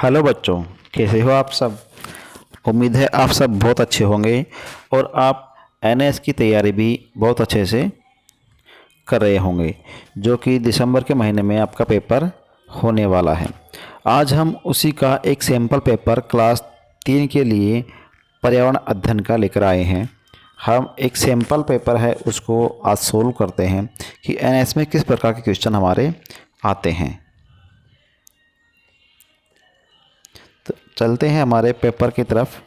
Hello बच्चों, कैसे हो आप सब। उम्मीद है आप सब बहुत अच्छे होंगे और आप एनएस की तैयारी भी बहुत अच्छे से कर रहे होंगे, जो कि दिसंबर के महीने में आपका पेपर होने वाला है। आज हम उसी का एक सैम्पल पेपर क्लास 3 के लिए पर्यावरण अध्ययन का लेकर आए हैं। हम एक सैम्पल पेपर है उसको आज सोल्व करते हैं कि एनएस में किस प्रकार के क्वेश्चन हमारे आते हैं। तो चलते हैं हमारे पेपर की तरफ,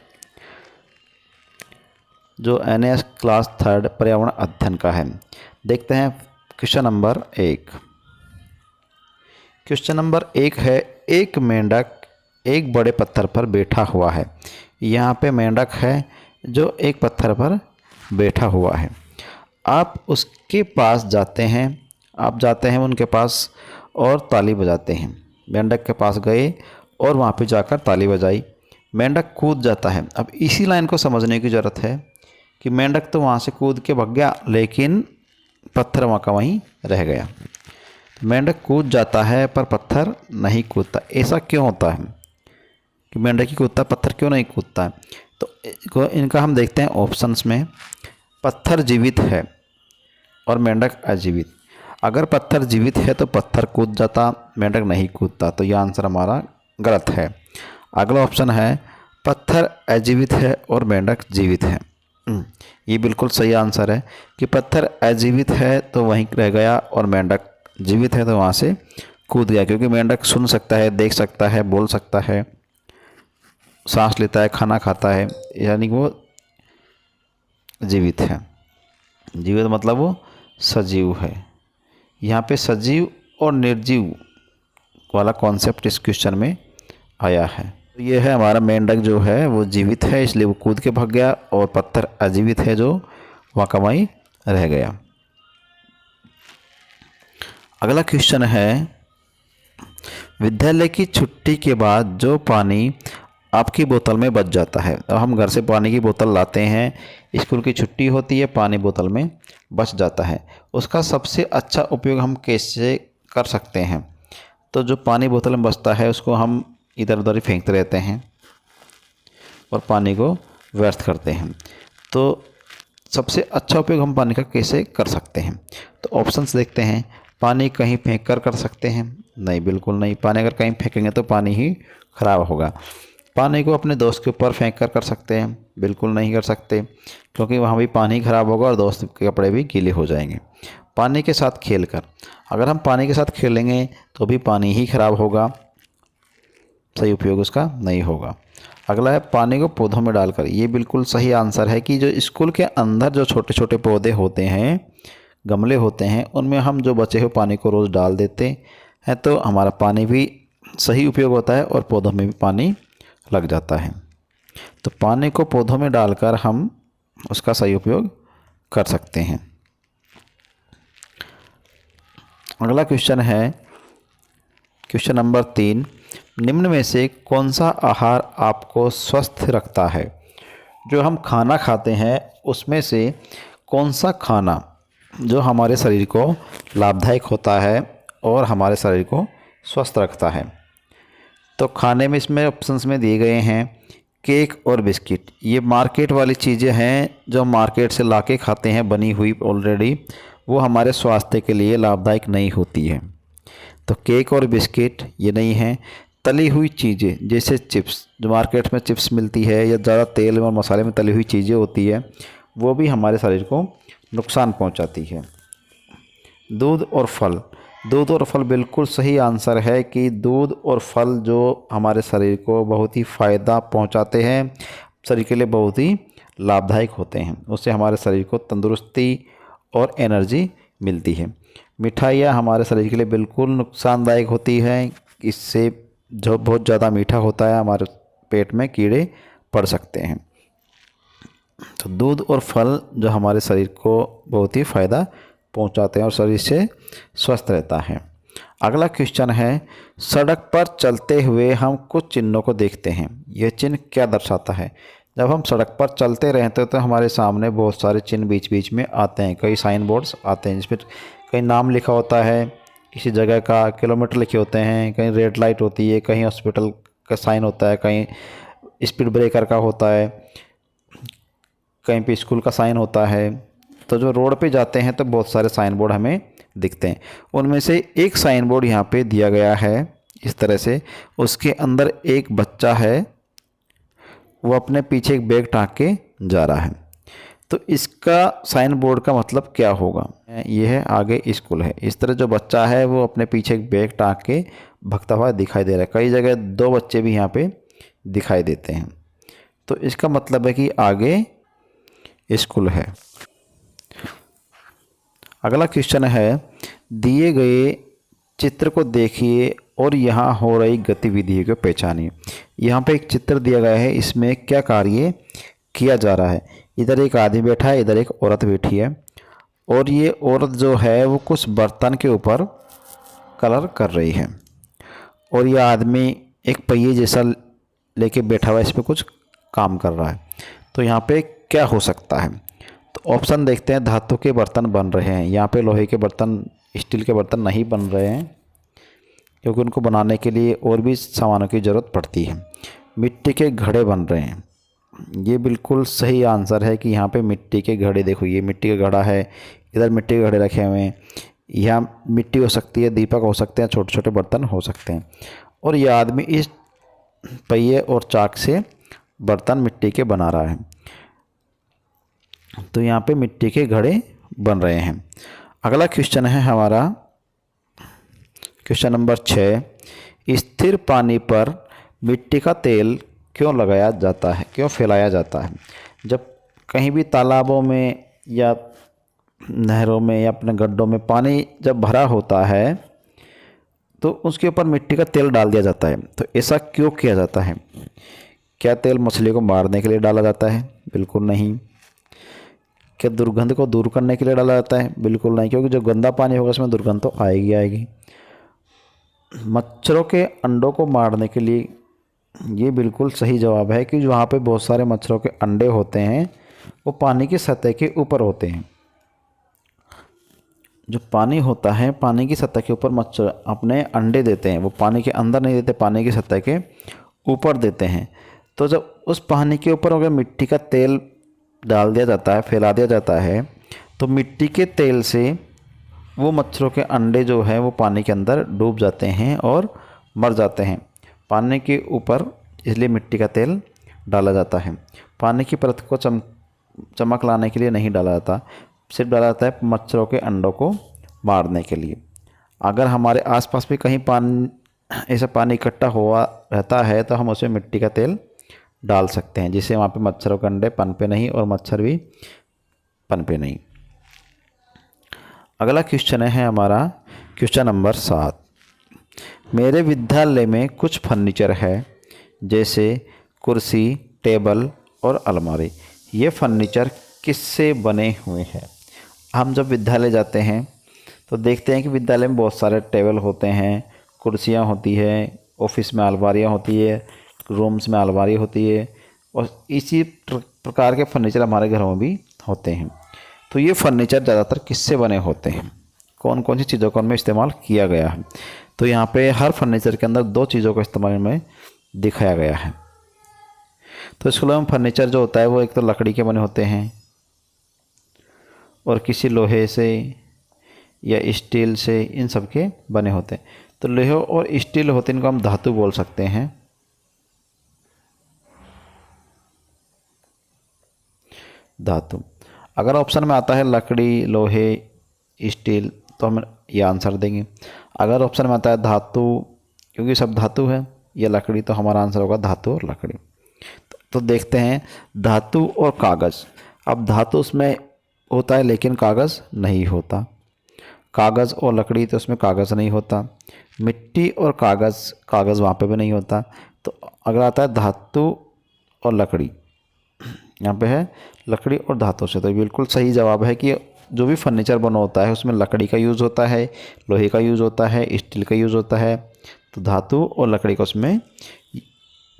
जो एनएस क्लास 3 पर्यावरण अध्ययन का है। देखते हैं क्वेश्चन नंबर 1। क्वेश्चन नंबर 1 है, एक मेंढक एक बड़े पत्थर पर बैठा हुआ है। यहाँ पे मेंढक है जो एक पत्थर पर बैठा हुआ है। आप उसके पास जाते हैं, उनके पास और ताली बजाते हैं। मेंढक के पास गए और वहाँ पे जाकर ताली बजाई। मेंढक कूद जाता है। अब इसी लाइन को समझने की ज़रूरत है कि मेंढक तो वहाँ से कूद के भाग गया, लेकिन पत्थर वहाँ का वहीं रह गया। मेंढक कूद जाता है पर पत्थर नहीं कूदता। ऐसा क्यों होता है कि मेंढक ही कूदता, पत्थर क्यों नहीं कूदता है? तो इनका हम देखते हैं ऑप्शंस में। पत्थर जीवित है और मेंढक अजीवित। अगर पत्थर जीवित है तो पत्थर कूद जाता, मेंढक नहीं कूदता, तो यह आंसर हमारा गलत है। अगला ऑप्शन है, पत्थर अजीवित है और मेंढक जीवित है। ये बिल्कुल सही आंसर है कि पत्थर अजीवित है तो वहीं रह गया और मेंढक जीवित है तो वहाँ से कूद गया, क्योंकि मेंढक सुन सकता है, देख सकता है, बोल सकता है, सांस लेता है, खाना खाता है, यानी कि वो जीवित है। जीवित मतलब वो सजीव है। यहाँ पे सजीव और निर्जीव वाला कॉन्सेप्ट इस क्वेश्चन में आया है। तो ये है हमारा मेंढक जो है वो जीवित है, इसलिए वो कूद के भाग गया, और पत्थर अजीवित है जो वहाँ का वहीं रह गया। अगला क्वेश्चन है, विद्यालय की छुट्टी के बाद जो पानी आपकी बोतल में बच जाता है। अब हम घर से पानी की बोतल लाते हैं, स्कूल की छुट्टी होती है, पानी बोतल में बच जाता है। उसका सबसे अच्छा उपयोग हम कैसे कर सकते हैं? तो जो पानी बोतल में बचता है उसको हम इधर उधर ही फेंकते रहते हैं और पानी को व्यर्थ करते हैं। तो सबसे अच्छा उपयोग हम पानी का कैसे कर सकते हैं? तो ऑप्शंस देखते हैं। पानी कहीं फेंक कर सकते हैं? नहीं, बिल्कुल नहीं। पानी अगर कहीं फेंकेंगे तो पानी ही खराब होगा। पानी को अपने दोस्त के ऊपर फेंक कर सकते हैं? बिल्कुल नहीं कर सकते, क्योंकि वहाँ भी पानी खराब होगा और दोस्त के कपड़े भी गीले हो जाएंगे। पानी के साथ खेलकर, अगर हम पानी के साथ खेलेंगे तो भी पानी ही खराब होगा, सही उपयोग उसका नहीं होगा। अगला है, पानी को पौधों में डालकर। ये बिल्कुल सही आंसर है कि जो स्कूल के अंदर जो छोटे छोटे पौधे होते हैं, गमले होते हैं, उनमें हम जो बचे हुए पानी को रोज़ डाल देते हैं तो हमारा पानी भी सही उपयोग होता है और पौधों में भी पानी लग जाता है। तो पानी को पौधों में डालकर हम उसका सही उपयोग कर सकते हैं। अगला क्वेश्चन है, क्वेश्चन नंबर 3। निम्न में से कौन सा आहार आपको स्वस्थ रखता है? जो हम खाना खाते हैं उसमें से कौन सा खाना जो हमारे शरीर को लाभदायक होता है और हमारे शरीर को स्वस्थ रखता है? तो खाने में इसमें ऑप्शंस में दिए गए हैं केक और बिस्किट। ये मार्केट वाली चीज़ें हैं जो मार्केट से लाके खाते हैं बनी हुई ऑलरेडी, वो हमारे स्वास्थ्य के लिए लाभदायक नहीं होती है। तो केक और बिस्किट ये नहीं है। तली हुई चीज़ें जैसे चिप्स, जो मार्केट में चिप्स मिलती है या ज़्यादा तेल और मसाले में तली हुई चीज़ें होती है, वो भी हमारे शरीर को नुकसान पहुंचाती है। दूध और फल, दूध और फल बिल्कुल सही आंसर है कि दूध और फल जो हमारे शरीर को बहुत ही फ़ायदा पहुंचाते हैं, शरीर के लिए बहुत ही लाभदायक होते हैं। उससे हमारे शरीर को तंदुरुस्ती और एनर्जी मिलती है। मिठाइयाँ हमारे शरीर के लिए बिल्कुल नुकसानदायक होती हैं। इससे जो बहुत ज़्यादा मीठा होता है हमारे पेट में कीड़े पड़ सकते हैं। तो दूध और फल जो हमारे शरीर को बहुत ही फ़ायदा पहुंचाते हैं और शरीर से स्वस्थ रहता है। अगला क्वेश्चन है, सड़क पर चलते हुए हम कुछ चिन्हों को देखते हैं। यह चिन्ह क्या दर्शाता है? जब हम सड़क पर चलते रहते हैं तो हमारे सामने बहुत सारे चिन्ह बीच बीच में आते हैं। कई साइन बोर्ड्स आते हैं जिसमें कहीं नाम लिखा होता है किसी जगह का, किलोमीटर लिखे होते हैं, कहीं रेड लाइट होती है, कहीं हॉस्पिटल का साइन होता है, कहीं स्पीड ब्रेकर का होता है, कहीं पे स्कूल का साइन होता है। तो जो रोड पे जाते हैं तो बहुत सारे साइन बोर्ड हमें दिखते हैं। उनमें से एक साइन बोर्ड यहाँ पे दिया गया है इस तरह से, उसके अंदर एक बच्चा है, वो अपने पीछे एक बैग टांग के जा रहा है। तो इसका साइन बोर्ड का मतलब क्या होगा? ये है आगे स्कूल है। इस तरह जो बच्चा है वो अपने पीछे एक बैग टांग के भागता हुआ दिखाई दे रहा है। कई जगह दो बच्चे भी यहाँ पे दिखाई देते हैं। तो इसका मतलब है कि आगे स्कूल है। अगला क्वेश्चन है, दिए गए चित्र को देखिए और यहाँ हो रही गतिविधि को पहचानिए। यहाँ पे एक चित्र दिया गया है, इसमें क्या कार्य किया जा रहा है? इधर एक आदमी बैठा है, इधर एक औरत बैठी है, और ये औरत जो है वो कुछ बर्तन के ऊपर कलर कर रही है, और ये आदमी एक पहिए जैसा लेके बैठा हुआ है, इस पर कुछ काम कर रहा है। तो यहाँ पे क्या हो सकता है? तो ऑप्शन देखते हैं। धातु के बर्तन बन रहे हैं, यहाँ पे लोहे के बर्तन, स्टील के बर्तन नहीं बन रहे हैं, क्योंकि उनको बनाने के लिए और भी सामानों की ज़रूरत पड़ती है। मिट्टी के घड़े बन रहे हैं, ये बिल्कुल सही आंसर है कि यहाँ पे मिट्टी के घड़े, देखो ये मिट्टी का घड़ा है, इधर मिट्टी के घड़े रखे हुए हैं, यहाँ मिट्टी हो सकती है, दीपक हो सकते हैं, छोटे छोटे बर्तन हो सकते हैं, और ये आदमी इस पहिए और चाक से बर्तन मिट्टी के बना रहा है। तो यहाँ पे मिट्टी के घड़े बन रहे हैं। अगला क्वेश्चन है हमारा क्वेश्चन नंबर 6, स्थिर पानी पर मिट्टी का तेल क्यों लगाया जाता है, क्यों फैलाया जाता है? जब कहीं भी तालाबों में या नहरों में या अपने गड्ढों में पानी जब भरा होता है तो उसके ऊपर मिट्टी का तेल डाल दिया जाता है। तो ऐसा क्यों किया जाता है? क्या तेल मछली को मारने के लिए डाला जाता है? बिल्कुल नहीं। क्या दुर्गंध को दूर करने के लिए डाला जाता है? बिल्कुल नहीं, क्योंकि जो गंदा पानी होगा उसमें दुर्गंध तो आएगी आएगी। मच्छरों के अंडों को मारने के लिए, ये बिल्कुल सही जवाब है कि वहाँ पे बहुत सारे मच्छरों के अंडे होते हैं वो पानी की सतह के ऊपर होते हैं। जो पानी होता है, पानी की सतह के ऊपर मच्छर अपने अंडे देते हैं, वो पानी के अंदर नहीं देते, पानी की सतह के ऊपर देते हैं। तो जब उस पानी के ऊपर अगर मिट्टी का तेल डाल दिया जाता है, फैला दिया जाता है, तो मिट्टी के तेल से वो मच्छरों के अंडे जो है वो पानी के अंदर डूब जाते हैं और मर जाते हैं। पानी के ऊपर इसलिए मिट्टी का तेल डाला जाता है। पानी की परत को चमक लाने के लिए नहीं डाला जाता, सिर्फ डाला जाता है मच्छरों के अंडों को मारने के लिए। अगर हमारे आसपास भी कहीं ऐसा पानी इकट्ठा हुआ रहता है तो हम उसमें मिट्टी का तेल डाल सकते हैं, जिससे वहाँ पे मच्छरों के अंडे पनपे नहीं और मच्छर भी पनपे नहीं। अगला क्वेश्चन है हमारा क्वेश्चन नंबर 7, मेरे विद्यालय में कुछ फर्नीचर है जैसे कुर्सी, टेबल और अलमारी। ये फर्नीचर किससे बने हुए हैं? हम जब विद्यालय जाते हैं तो देखते हैं कि विद्यालय में बहुत सारे टेबल होते हैं, कुर्सियाँ होती है, ऑफिस में अलमारियाँ होती है, रूम्स में अलमारी होती है, और इसी प्रकार के फर्नीचर हमारे घरों में भी होते हैं। तो ये फर्नीचर ज़्यादातर किससे बने होते हैं? कौन कौन सी चीज़ों का उनमें इस्तेमाल किया गया है? तो यहाँ पे हर फर्नीचर के अंदर 2 चीज़ों का इस्तेमाल में दिखाया गया है। तो स्कूलों में फर्नीचर जो होता है वो एक तो लकड़ी के बने होते हैं और किसी लोहे से या स्टील से, इन सब के बने होते हैं। तो लोहे और स्टील होते हैं, इनको हम धातु बोल सकते हैं। धातु। अगर ऑप्शन में आता है लकड़ी, लोहे, स्टील, तो हम ये आंसर देंगे। अगर ऑप्शन में आता है धातु, क्योंकि सब धातु है, या लकड़ी, तो हमारा आंसर होगा धातु और लकड़ी। तो देखते हैं धातु और कागज़। अब धातु उसमें होता है लेकिन कागज़ नहीं होता, कागज़ और लकड़ी तो उसमें कागज़ नहीं होता, मिट्टी और कागज़ वहाँ पे भी नहीं होता। तो अगर आता है धातु और लकड़ी, यहाँ पे है लकड़ी और धातु से। तो बिल्कुल सही जवाब है कि जो भी फर्नीचर बना होता है उसमें लकड़ी का यूज़ होता है, लोहे का यूज़ होता है, स्टील का यूज़ होता है। तो धातु और लकड़ी का उसमें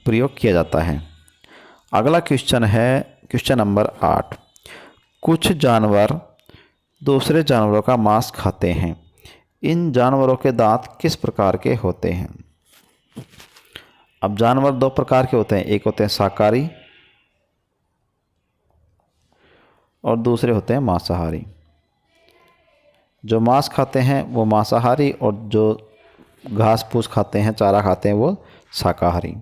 प्रयोग किया जाता है। अगला क्वेश्चन है क्वेश्चन नंबर 8, कुछ जानवर दूसरे जानवरों का मांस खाते हैं, इन जानवरों के दांत किस प्रकार के होते हैं? अब जानवर दो प्रकार के होते हैं, एक होते हैं शाकाहारी और दूसरे होते हैं मांसाहारी। जो मांस खाते हैं वो मांसाहारी और जो घास फूस खाते हैं, चारा खाते हैं, वो शाकाहारी।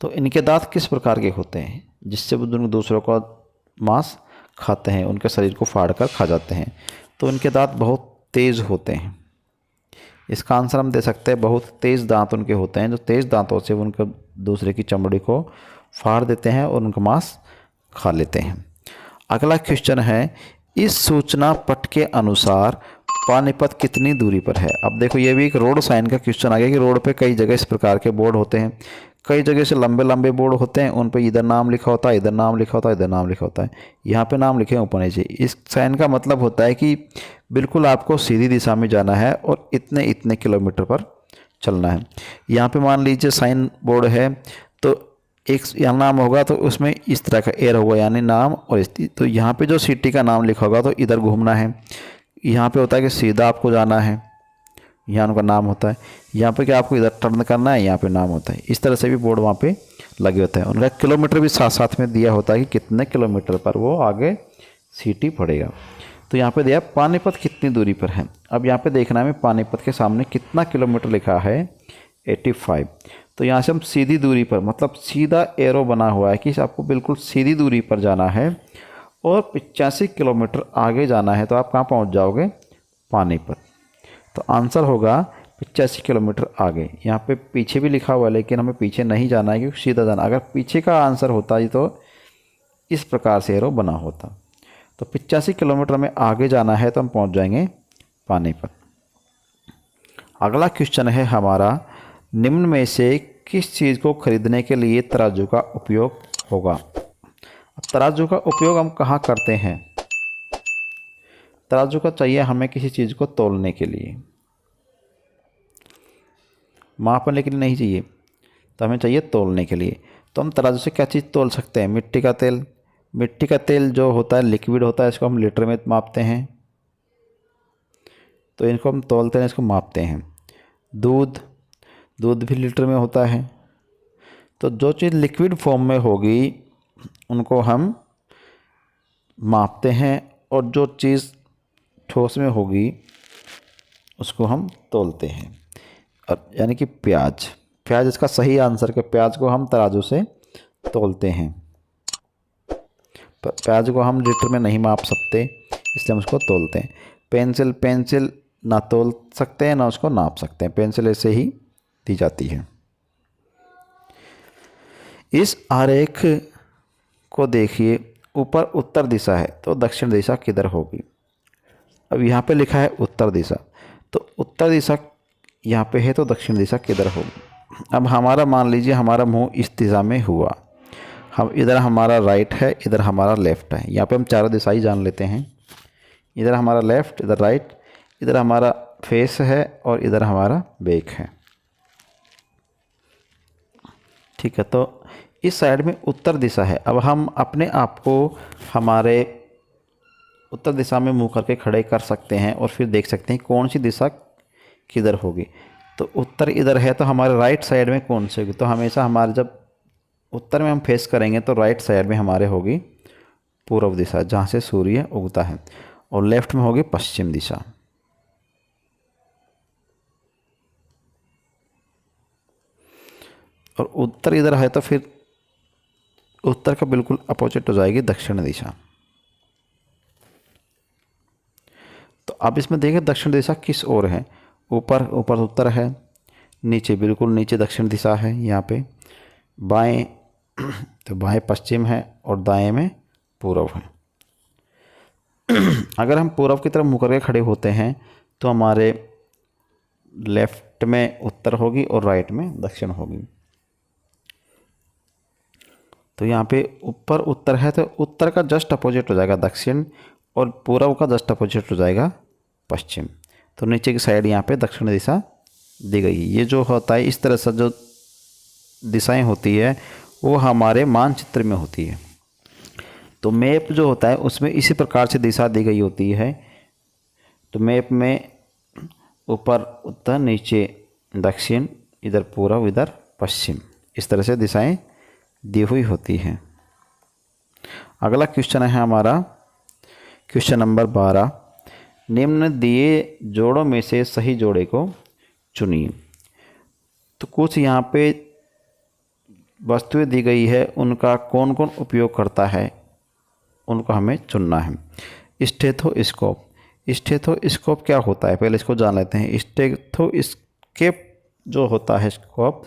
तो इनके दांत किस प्रकार के होते हैं जिससे वो दूसरों का मांस खाते हैं, उनके शरीर को फाड़ कर खा जाते हैं? तो इनके दांत बहुत तेज़ होते हैं। इसका आंसर हम दे सकते हैं बहुत तेज़ दांत उनके होते हैं, जो तेज़ दांतों से उनके दूसरे की चमड़ी को फाड़ देते हैं और उनका मांस खा लेते हैं। अगला क्वेश्चन है, इस सूचना पट के अनुसार पानीपत कितनी दूरी पर है? अब देखो ये भी एक रोड साइन का क्वेश्चन आ गया कि रोड पे कई जगह इस प्रकार के बोर्ड होते हैं, कई जगह से लंबे लंबे बोर्ड होते हैं, उन पे इधर नाम लिखा होता है, इधर नाम लिखा होता है, इधर नाम लिखा होता है, यहाँ पे नाम लिखे ऊपर नीचे। इस साइन का मतलब होता है कि बिल्कुल आपको सीधी दिशा में जाना है और इतने इतने किलोमीटर पर चलना है। यहाँ पे मान लीजिए साइन बोर्ड है तो एक यहाँ नाम होगा तो उसमें इस तरह का एयर होगा, यानी नाम, और तो यहाँ पे जो सिटी का नाम लिखा होगा तो इधर घूमना है। यहाँ पे होता है कि सीधा आपको जाना है, यहाँ उनका नाम होता है। यहाँ पे क्या आपको इधर टर्न करना है, यहाँ पे नाम होता है। इस तरह से भी बोर्ड वहाँ पे लगे होते हैं। उनका किलोमीटर भी साथ साथ में दिया होता है कि कितने किलोमीटर पर वो आगे सिटी पड़ेगा। तो यहाँ पे दिया पानीपत कितनी दूरी पर है। अब यहाँ पे देखना है पानीपत के सामने कितना किलोमीटर लिखा है, 85। तो यहाँ से हम सीधी दूरी पर, मतलब सीधा एरो बना हुआ है कि आपको बिल्कुल सीधी दूरी पर जाना है और 85 किलोमीटर आगे जाना है। तो आप कहाँ पहुँच जाओगे? पानीपत। तो आंसर होगा 85 किलोमीटर आगे। यहाँ पे पीछे भी लिखा हुआ है लेकिन हमें पीछे नहीं जाना है क्योंकि सीधा जाना। अगर पीछे का आंसर होता है तो इस प्रकार से एरो बना होता। तो 85 किलोमीटर में आगे जाना है तो हम पहुँच जाएंगे पानीपत। अगला क्वेश्चन है हमारा, निम्न में से किस चीज़ को खरीदने के लिए तराजू का उपयोग होगा? तराजू का उपयोग हम कहाँ करते हैं? तराजू का चाहिए हमें किसी चीज़ को तोलने के लिए, मापने के लिए नहीं चाहिए, तो हमें चाहिए तोलने के लिए। तो हम तराजू से क्या चीज़ तोल सकते हैं? मिट्टी का तेल। मिट्टी का तेल जो होता है लिक्विड होता है, इसको हम लीटर में मापते हैं, तो इनको हम तोलते हैं, इसको मापते हैं। दूध, दूध भी लीटर में होता है। तो जो चीज़ लिक्विड फॉर्म में होगी उनको हम मापते हैं और जो चीज़ ठोस में होगी उसको हम तोलते हैं। और यानी कि प्याज, प्याज इसका सही आंसर है। प्याज को हम तराजू से तोलते हैं। प्याज को हम लीटर में नहीं माप सकते इसलिए हम उसको तोलते हैं। पेंसिल, पेंसिल ना तोल सकते हैं ना उसको नाप सकते हैं, पेंसिल ऐसे ही दी जाती है। इस आरेख को देखिए, ऊपर उत्तर दिशा है तो दक्षिण दिशा किधर होगी? अब यहाँ पे लिखा है उत्तर दिशा, तो उत्तर दिशा यहाँ पे है तो दक्षिण दिशा किधर होगी? अब हमारा मान लीजिए हमारा मुंह इस दिशा में हुआ, हम इधर हमारा राइट है, इधर हमारा लेफ़्ट है। यहाँ पे हम चारों दिशा ही जान लेते हैं। इधर हमारा लेफ़्ट, इधर राइट, इधर हमारा फेस है और इधर हमारा बैक है। ठीक है, तो इस साइड में उत्तर दिशा है। अब हम अपने आप को हमारे उत्तर दिशा में मुंह करके खड़े कर सकते हैं और फिर देख सकते हैं कौन सी दिशा किधर होगी। तो उत्तर इधर है तो हमारे राइट साइड में कौन सी होगी? तो हमेशा हमारे जब उत्तर में हम फेस करेंगे तो राइट साइड में हमारे होगी पूर्व दिशा, जहाँ से सूर्य उगता है, और लेफ्ट में होगी पश्चिम दिशा। और उत्तर इधर है तो फिर उत्तर का बिल्कुल अपोजिट हो जाएगी दक्षिण दिशा। तो अब इसमें देखें दक्षिण दिशा किस ओर है? ऊपर, ऊपर उत्तर है, नीचे बिल्कुल नीचे दक्षिण दिशा है। यहाँ पे बाएं तो बाएं पश्चिम है और दाएं में पूर्व है। अगर हम पूर्व की तरफ मुँह करके खड़े होते हैं तो हमारे लेफ्ट में उत्तर होगी और राइट में दक्षिण होगी। तो यहाँ पे ऊपर उत्तर है तो उत्तर का जस्ट अपोजिट हो जाएगा दक्षिण और पूर्व का जस्ट अपोजिट हो जाएगा पश्चिम। तो नीचे की साइड यहाँ पे दक्षिण दिशा दी गई है। ये जो होता है इस तरह से जो दिशाएं होती है वो हमारे मानचित्र में होती है। तो मैप जो होता है उसमें इसी प्रकार से दिशा दी गई होती है। तो मैप में ऊपर उत्तर, नीचे दक्षिण, इधर पूर्व, इधर पश्चिम, इस तरह से दिशाएं दी हुई होती हैं। अगला क्वेश्चन है हमारा क्वेश्चन नंबर 12, निम्न दिए जोड़ों में से सही जोड़े को चुनिए। तो कुछ यहाँ पे वस्तुएं दी गई है, उनका कौन कौन उपयोग करता है उनको हमें चुनना है। स्टेथोस्कोप, स्टेथोस्कोप क्या होता है पहले इसको जान लेते हैं। स्टेथोस्कोप जो होता है स्कोप,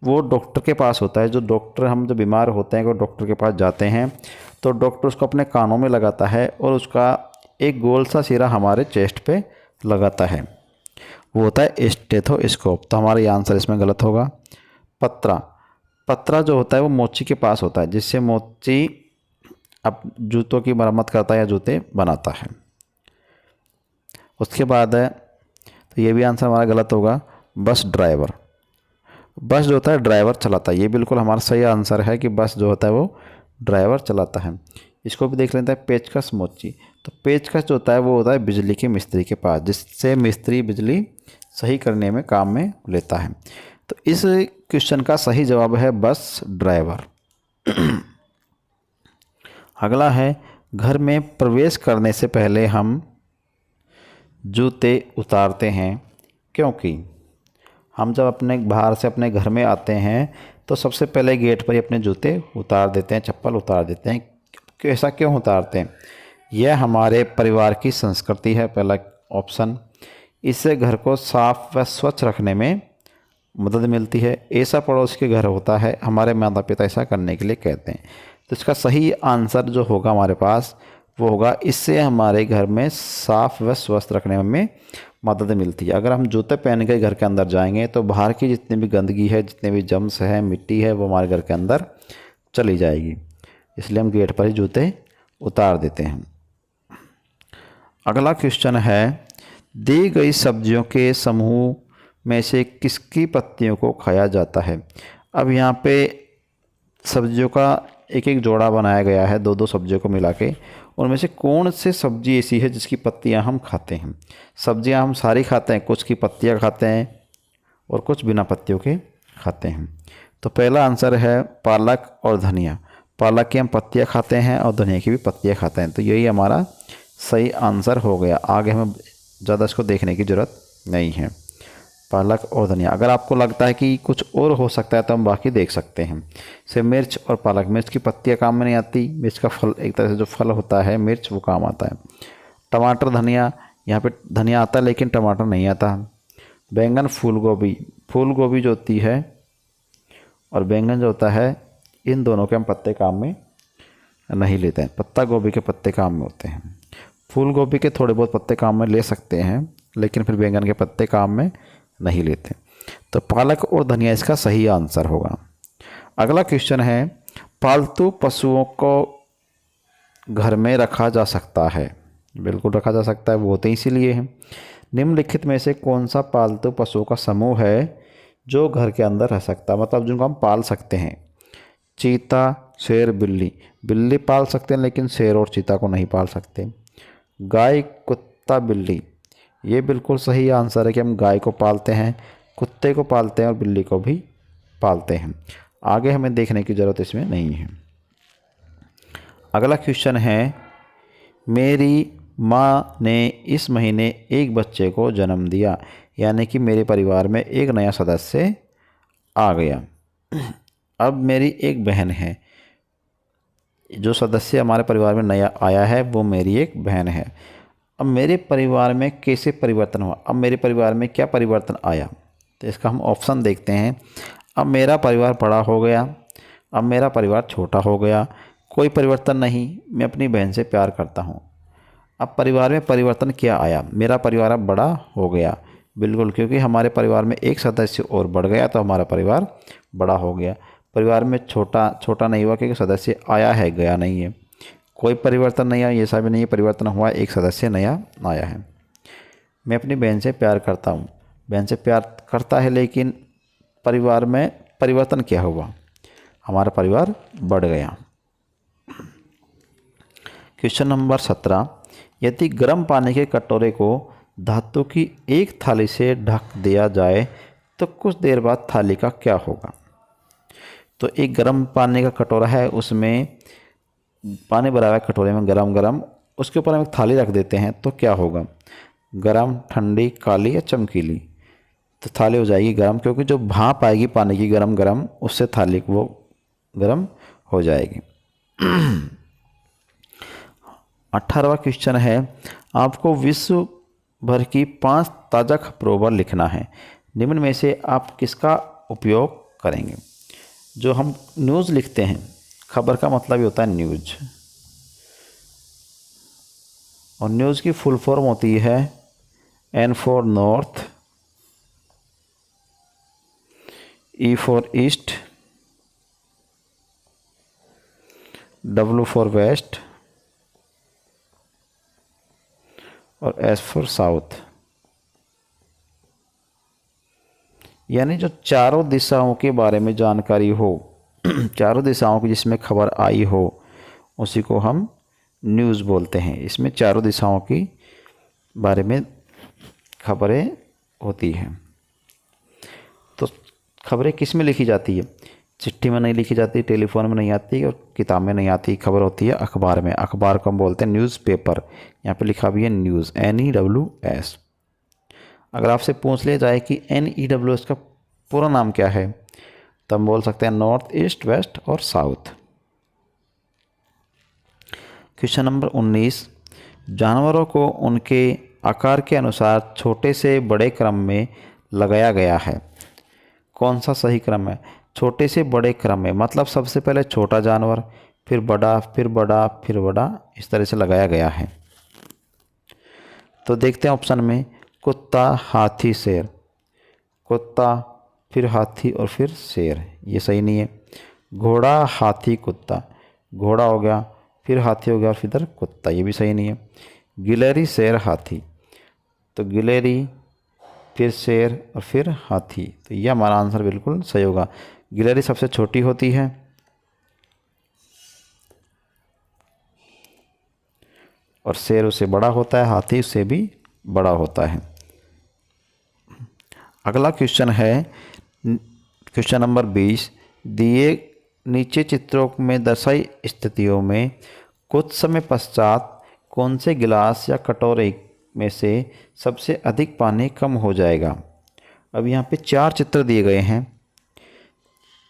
वो डॉक्टर के पास होता है। जो डॉक्टर, हम जो बीमार होते हैं वो डॉक्टर के पास जाते हैं तो डॉक्टर उसको अपने कानों में लगाता है और उसका एक गोल सा सिरा हमारे चेस्ट पे लगाता है, वो होता है स्टेथोस्कोप। तो हमारा ये आंसर इसमें गलत होगा। पत्रा, पत्रा जो होता है वो मोची के पास होता है, जिससे मोची अब जूतों की मरम्मत करता है या जूते बनाता है। उसके बाद है, तो ये भी आंसर हमारा गलत होगा। बस ड्राइवर, बस जो होता है ड्राइवर चलाता है, ये बिल्कुल हमारा सही आंसर है कि बस जो होता है वो ड्राइवर चलाता है। इसको भी देख लेते हैं। पेचकस मोची, तो पेचकस जो होता है वो होता है बिजली के मिस्त्री के पास, जिससे मिस्त्री बिजली सही करने में काम में लेता है। तो इस क्वेश्चन का सही जवाब है बस ड्राइवर। अगला है, घर में प्रवेश करने से पहले हम जूते उतारते हैं क्योंकि हम जब अपने बाहर से अपने घर में आते हैं तो सबसे पहले गेट पर ही अपने जूते उतार देते हैं, चप्पल उतार देते हैं। ऐसा क्यों उतारते हैं? यह हमारे परिवार की संस्कृति है, पहला ऑप्शन। इससे घर को साफ व स्वच्छ रखने में मदद मिलती है। ऐसा पड़ोस के घर होता है, हमारे माता पिता ऐसा करने के लिए कहते हैं। तो इसका सही आंसर जो होगा हमारे पास वो होगा, इससे हमारे घर में साफ व स्वस्थ रखने में मदद मिलती है। अगर हम जूते पहन के घर के अंदर जाएंगे तो बाहर की जितनी भी गंदगी है, जितने भी जम्स है, मिट्टी है, वो हमारे घर के अंदर चली जाएगी। इसलिए हम गेट पर ही जूते उतार देते हैं। अगला क्वेश्चन है, दी गई सब्जियों के समूह में से किसकी पत्तियों को खाया जाता है? अब यहाँ पे सब्जियों का एक एक जोड़ा बनाया गया है, दो दो सब्जियों को मिला के। उनमें से कौन सी सब्जी ऐसी है जिसकी पत्तियां हम खाते हैं? सब्जियां हम सारी खाते हैं, कुछ की पत्तियां खाते हैं और कुछ बिना पत्तियों के खाते हैं। तो पहला आंसर है पालक और धनिया। पालक की हम पत्तियां खाते हैं और धनिया की भी पत्तियां खाते हैं। तो यही हमारा सही आंसर हो गया। आगे हमें ज़्यादा इसको देखने की ज़रूरत नहीं है। पालक और धनिया। अगर आपको लगता है कि कुछ और हो सकता है तो हम बाकी देख सकते हैं। जैसे मिर्च और पालक, मिर्च की पत्तियां काम में नहीं आती, मिर्च का फल, एक तरह से जो फल होता है मिर्च, वो काम आता है। टमाटर, धनिया, यहाँ पे धनिया आता है लेकिन टमाटर नहीं आता। बैंगन, फूल गोभी, फूल गोभी जो होती है और बैंगन जो होता है, इन दोनों के हम पत्ते काम में नहीं लेते हैं। पत्ता गोभी के पत्ते काम में होते हैं। फूल गोभी के थोड़े बहुत पत्ते काम में ले सकते हैं, लेकिन फिर बैंगन के पत्ते काम में नहीं लेते। तो पालक और धनिया इसका सही आंसर होगा। अगला क्वेश्चन है, पालतू पशुओं को घर में रखा जा सकता है? बिल्कुल रखा जा सकता है, वो होते इसीलिए हैं। निम्नलिखित में से कौन सा पालतू पशुओं का समूह है जो घर के अंदर रह सकता है, मतलब जिनको हम पाल सकते हैं? चीता, शेर, बिल्ली। बिल्ली पाल सकते हैं लेकिन शेर और चीता को नहीं पाल सकते। गाय, कुत्ता, बिल्ली, ये बिल्कुल सही आंसर है कि हम गाय को पालते हैं, कुत्ते को पालते हैं और बिल्ली को भी पालते हैं। आगे हमें देखने की ज़रूरत इसमें नहीं है। अगला क्वेश्चन है, मेरी माँ ने इस महीने एक बच्चे को जन्म दिया, यानी कि मेरे परिवार में एक नया सदस्य आ गया। अब मेरी एक बहन है, जो सदस्य हमारे परिवार में नया आया है वो मेरी एक बहन है। अब मेरे परिवार में कैसे परिवर्तन हुआ? अब मेरे परिवार में क्या परिवर्तन आया? तो इसका हम ऑप्शन देखते हैं। अब मेरा परिवार बड़ा हो गया, अब मेरा परिवार छोटा हो गया, कोई परिवर्तन नहीं, मैं अपनी बहन से प्यार करता हूँ। अब परिवार में परिवर्तन क्या आया? मेरा परिवार अब बड़ा हो गया, बिल्कुल, क्योंकि हमारे परिवार में एक सदस्य और बढ़ गया तो हमारा परिवार बड़ा हो गया। परिवार में छोटा नहीं हुआ क्योंकि सदस्य आया है, गया नहीं है। कोई परिवर्तन नहीं आया, ऐसा भी नहीं है परिवर्तन हुआ, एक सदस्य नया आया है। मैं अपनी बहन से प्यार करता हूँ, बहन से प्यार करता है, लेकिन परिवार में परिवर्तन क्या हुआ? हमारा परिवार बढ़ गया। क्वेश्चन नंबर 17, यदि गर्म पानी के कटोरे को धातु की एक थाली से ढक दिया जाए तो कुछ देर बाद थाली का क्या होगा। तो एक गर्म पानी का कटोरा है, उसमें पानी भरा हुआ है कटोरे में गरम गरम, उसके ऊपर हम एक थाली रख देते हैं तो क्या होगा, गरम, ठंडी, काली या चमकीली। तो थाली हो जाएगी गरम, क्योंकि जो भाप आएगी पानी की गरम गरम, उससे थाली वो गरम हो जाएगी। 18वां क्वेश्चन है, आपको विश्व भर की 5 ताज़ा खबरों पर लिखना है। निम्न में से आप किसका उपयोग करेंगे। जो हम न्यूज़ लिखते हैं, खबर का मतलब ही होता है न्यूज़, और न्यूज़ की फुल फॉर्म होती है N for north, E for east, W for west और S फॉर साउथ। यानी जो चारों दिशाओं के बारे में जानकारी हो, चारों दिशाओं की जिसमें खबर आई हो, उसी को हम न्यूज़ बोलते हैं। इसमें चारों दिशाओं की बारे में खबरें होती हैं। तो खबरें किस में लिखी जाती है, चिट्ठी में नहीं लिखी जाती, टेलीफोन में नहीं आती और किताब में नहीं आती। खबर होती है अखबार में। अखबार को हम बोलते हैं न्यूज़पेपर। यहाँ पे लिखा भी है न्यूज़, NEWS। अगर आपसे पूछ लिया जाए कि NEWS का पूरा नाम क्या है, तो हम बोल सकते हैं नॉर्थ, ईस्ट, वेस्ट और साउथ। क्वेश्चन नंबर 19, जानवरों को उनके आकार के अनुसार छोटे से बड़े क्रम में लगाया गया है। कौन सा सही क्रम है। छोटे से बड़े क्रम में मतलब सबसे पहले छोटा जानवर, फिर बड़ा, फिर बड़ा, फिर बड़ा, इस तरह से लगाया गया है। तो देखते हैं ऑप्शन में, कुत्ता, हाथी, शेर। कुत्ता, फिर हाथी और फिर शेर, ये सही नहीं है। घोड़ा, हाथी, कुत्ता, घोड़ा हो गया, फिर हाथी हो गया और फिर इधर कुत्ता, ये भी सही नहीं है। गिलहरी, शेर, हाथी, तो गिलहरी, फिर शेर और फिर हाथी, तो यह हमारा आंसर बिल्कुल सही होगा। गिलहरी सबसे छोटी होती है और शेर उससे बड़ा होता है, हाथी उससे भी बड़ा होता है। अगला क्वेश्चन है क्वेश्चन नंबर 20, दिए नीचे चित्रों में दर्शाई स्थितियों में कुछ समय पश्चात कौन से गिलास या कटोरे में से सबसे अधिक पानी कम हो जाएगा। अब यहाँ पे 4 चित्र दिए गए हैं,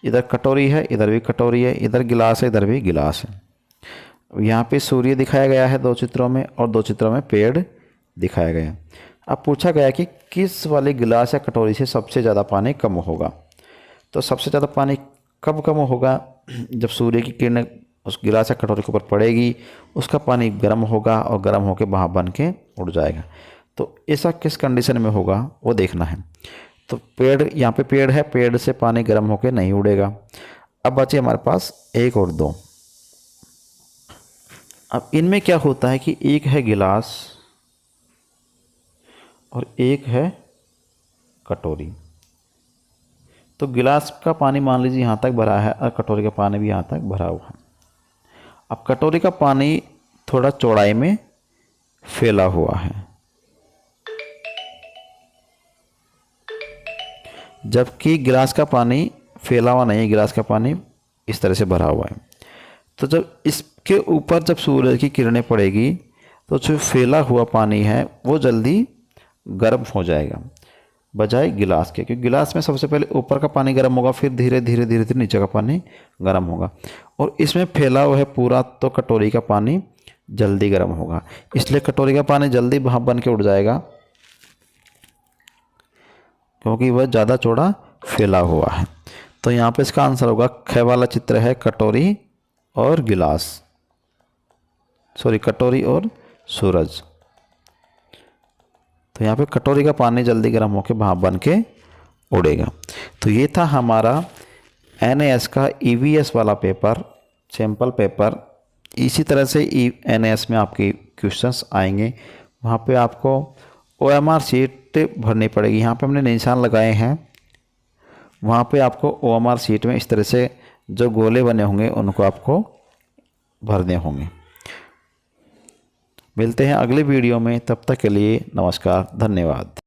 इधर कटोरी है, इधर भी कटोरी है, इधर गिलास है, इधर भी गिलास है। अब यहाँ पे सूर्य दिखाया गया है 2 चित्रों में और 2 चित्रों में पेड़ दिखाया गया है। अब पूछा गया कि किस वाले गिलास या कटोरी से सबसे ज़्यादा पानी कम होगा। तो सबसे ज़्यादा पानी कब कम होगा, जब सूर्य की किरणें उस गिलास या कटोरी के ऊपर पड़ेगी, उसका पानी गर्म होगा और गर्म होकर भाप बन के उड़ जाएगा। तो ऐसा किस कंडीशन में होगा वो देखना है। तो पेड़, यहाँ पे पेड़ है, पेड़ से पानी गर्म होकर नहीं उड़ेगा। अब बचे हमारे पास 1 और 2। अब इनमें क्या होता है कि एक है गिलास और एक है कटोरी। तो गिलास का पानी मान लीजिए यहाँ तक भरा है और कटोरी का पानी भी यहाँ तक भरा हुआ है। अब कटोरी का पानी थोड़ा चौड़ाई में फैला हुआ है, जबकि गिलास का पानी फैला हुआ नहीं है, गिलास का पानी इस तरह से भरा हुआ है। तो जब इसके ऊपर जब सूरज की किरणें पड़ेगी तो जो फैला हुआ पानी है वो जल्दी गर्म हो जाएगा बजाय गिलास के, क्योंकि गिलास में सबसे पहले ऊपर का पानी गर्म होगा, फिर धीरे धीरे धीरे धीरे नीचे का पानी गर्म होगा, और इसमें फैला हुआ है पूरा, तो कटोरी का पानी जल्दी गर्म होगा। इसलिए कटोरी का पानी जल्दी भाप बन के उड़ जाएगा, क्योंकि वह ज़्यादा चौड़ा फैला हुआ है। तो यहाँ पे इसका आंसर होगा, ख वाला चित्र है कटोरी और गिलास, सॉरी कटोरी और सूरज। तो यहाँ पे कटोरी का पानी जल्दी गर्म होकर भाप बन के उड़ेगा। तो ये था हमारा NAS का EVS वाला पेपर, सैम्पल पेपर। इसी तरह से NAS में आपके क्वेश्चंस आएंगे। वहाँ पे आपको OMR शीट भरनी पड़ेगी। यहाँ पे हमने निशान लगाए हैं, वहाँ पे आपको OMR शीट में इस तरह से जो गोले बने होंगे उनको आपको भरने होंगे। मिलते हैं अगले वीडियो में, तब तक के लिए नमस्कार, धन्यवाद।